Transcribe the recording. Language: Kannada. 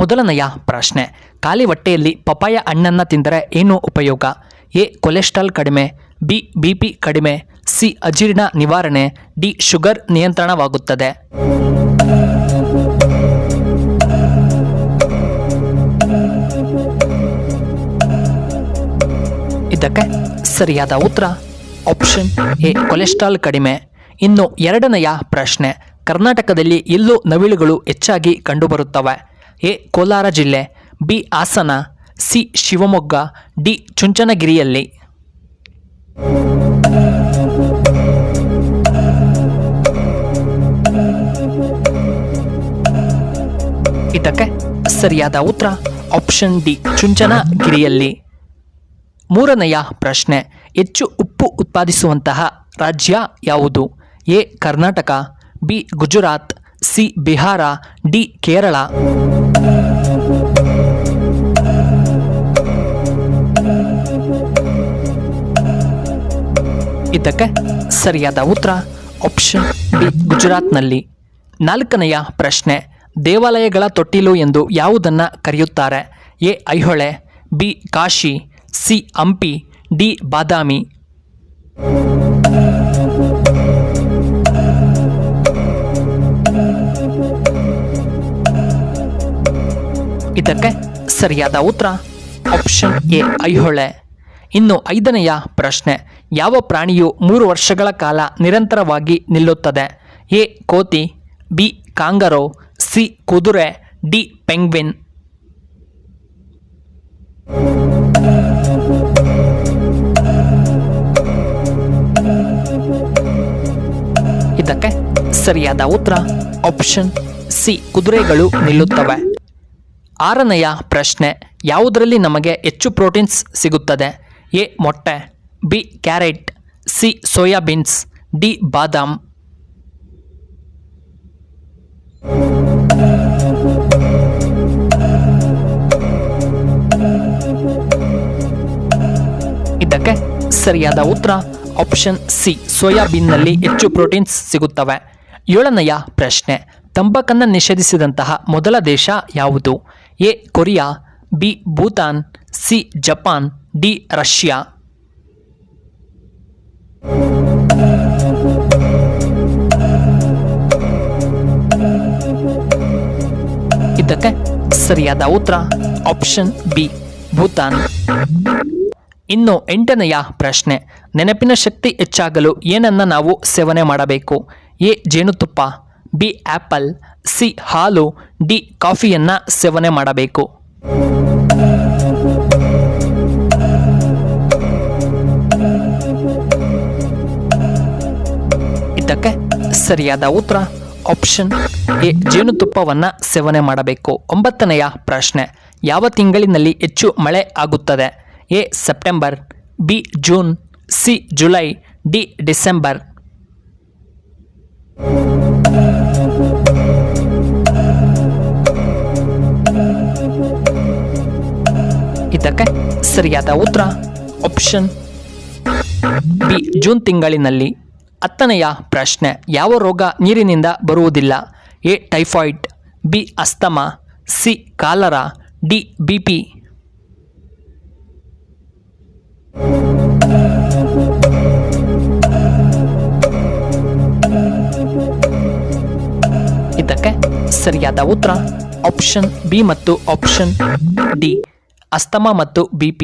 ಮೊದಲನೆಯ ಪ್ರಶ್ನೆ, ಖಾಲಿ ಹೊಟ್ಟೆಯಲ್ಲಿ ಪಪಾಯ ಹಣ್ಣನ್ನು ತಿಂದರೆ ಏನು ಉಪಯೋಗ? ಎ. ಕೊಲೆಸ್ಟ್ರಾಲ್ ಕಡಿಮೆ, ಬಿ. BP ಕಡಿಮೆ, ಸಿ. ಅಜೀರ್ಣ ನಿವಾರಣೆ, ಡಿ. ಶುಗರ್ ನಿಯಂತ್ರಣವಾಗುತ್ತದೆ. ಇದಕ್ಕೆ ಸರಿಯಾದ ಉತ್ತರ ಆಪ್ಷನ್ ಎ. ಕೊಲೆಸ್ಟ್ರಾಲ್ ಕಡಿಮೆ. ಇನ್ನು ಎರಡನೆಯ ಪ್ರಶ್ನೆ, ಕರ್ನಾಟಕದಲ್ಲಿ ಎಲ್ಲೂ ನವಿಲುಗಳು ಹೆಚ್ಚಾಗಿ ಕಂಡುಬರುತ್ತವೆ? ಎ. ಕೋಲಾರ ಜಿಲ್ಲೆ, B. Hassan, C. Shivamogga, D. ಚುಂಚನಗಿರಿಯಲ್ಲಿ. ಇದಕ್ಕೆ ಸರಿಯಾದ ಉತ್ತರ ಆಪ್ಷನ್ ಡಿ. ಚುಂಚನಗಿರಿಯಲ್ಲಿ. ಮೂರನೆಯ ಪ್ರಶ್ನೆ, ಹೆಚ್ಚು ಉಪ್ಪು ಉತ್ಪಾದಿಸುವಂತಹ ರಾಜ್ಯ ಯಾವುದು? A. Karnataka, B. Gujarat, C. Bihar, D. Kerala. ಇದಕ್ಕೆ ಸರಿಯಾದ ಉತ್ತರ ಆಪ್ಷನ್ ಬಿ. ಗುಜರಾತ್ನಲ್ಲಿ. ನಾಲ್ಕನೆಯ ಪ್ರಶ್ನೆ, ದೇವಾಲಯಗಳ ತೊಟ್ಟಿಲು ಎಂದು ಯಾವುದನ್ನು ಕರೆಯುತ್ತಾರೆ? A. Aihole, B. Kashi, C. Hampi, D. Badami. ಇದಕ್ಕೆ ಸರಿಯಾದ ಉತ್ತರ ಆಪ್ಷನ್ ಎ. ಐಹೊಳೆ. ಇನ್ನು ಐದನೆಯ ಪ್ರಶ್ನೆ, ಯಾವ ಪ್ರಾಣಿಯು 3 ವರ್ಷಗಳ ಕಾಲ ನಿರಂತರವಾಗಿ ನಿಲ್ಲುತ್ತದೆ? ಎ. ಕೋತಿ, ಬಿ. ಕಾಂಗರೋ, ಸಿ. ಕುದುರೆ, ಡಿ. ಪೆಂಗ್ವಿನ್. ಇದಕ್ಕೆ ಸರಿಯಾದ ಉತ್ತರ ಆಪ್ಷನ್ ಸಿ. ಕುದುರೆಗಳು ನಿಲ್ಲುತ್ತವೆ. ಆರನೆಯ ಪ್ರಶ್ನೆ, ಯಾವುದರಲ್ಲಿ ನಮಗೆ ಹೆಚ್ಚು ಪ್ರೋಟೀನ್ಸ್ ಸಿಗುತ್ತದೆ? ಎ. ಮೊಟ್ಟೆ, B. Carrot, C. Soybeans, D. ಬಾದಾಮ್. ಇದಕ್ಕೆ ಸರಿಯಾದ ಉತ್ತರ ಆಪ್ಷನ್ ಸಿ. ಸೋಯಾಬೀನ್ನಲ್ಲಿ ಹೆಚ್ಚು ಪ್ರೋಟೀನ್ಸ್ ಸಿಗುತ್ತವೆ. ಏಳನೆಯ ಪ್ರಶ್ನೆ, ತಂಬಾಕನ್ನು ನಿಷೇಧಿಸಿದಂತಹ ಮೊದಲ ದೇಶ ಯಾವುದು? A. Korea, B. Bhutan, C. Japan, D. Russia. ಇದಕ್ಕೆ ಸರಿಯಾದ ಉತ್ತರ ಆಪ್ಷನ್ ಬಿ. ಭೂತಾನ್. ಇನ್ನು ಎಂಟನೆಯ ಪ್ರಶ್ನೆ, ನೆನಪಿನ ಶಕ್ತಿ ಹೆಚ್ಚಾಗಲು ಏನನ್ನ ನಾವು ಸೇವನೆ ಮಾಡಬೇಕು? ಎ. ಜೇನುತುಪ್ಪ, ಬಿ. Apple, C. ಹಾಲು, ಡಿ. ಕಾಫಿಯನ್ನ ಸೇವನೆ ಮಾಡಬೇಕು. ಇದಕ್ಕೆ ಸರಿಯಾದ ಉತ್ತರ ಆಪ್ಷನ್ ಎ. ಜೇನುತುಪ್ಪವನ್ನು ಸೇವನೆ ಮಾಡಬೇಕು. ಒಂಬತ್ತನೆಯ ಪ್ರಶ್ನೆ, ಯಾವ ತಿಂಗಳಿನಲ್ಲಿ ಹೆಚ್ಚು ಮಳೆ ಆಗುತ್ತದೆ? A. September, B. June, C. July, D. December. ಇದಕ್ಕೆ ಸರಿಯಾದ ಉತ್ತರ ಆಪ್ಷನ್ ಬಿ. ಜೂನ್ ತಿಂಗಳಿನಲ್ಲಿ. ಹತ್ತನೆಯ ಪ್ರಶ್ನೆ, ಯಾವ ರೋಗ ನೀರಿನಿಂದ ಬರುವುದಿಲ್ಲ? A. Typhoid, B. Asthma, C. Cholera, D. BP. ಇದಕ್ಕೆ ಸರಿಯಾದ ಉತ್ತರ ಆಪ್ಷನ್ ಬಿ ಮತ್ತು ಆಪ್ಷನ್ ಡಿ. ಅಸ್ತಮಾ ಮತ್ತು BP.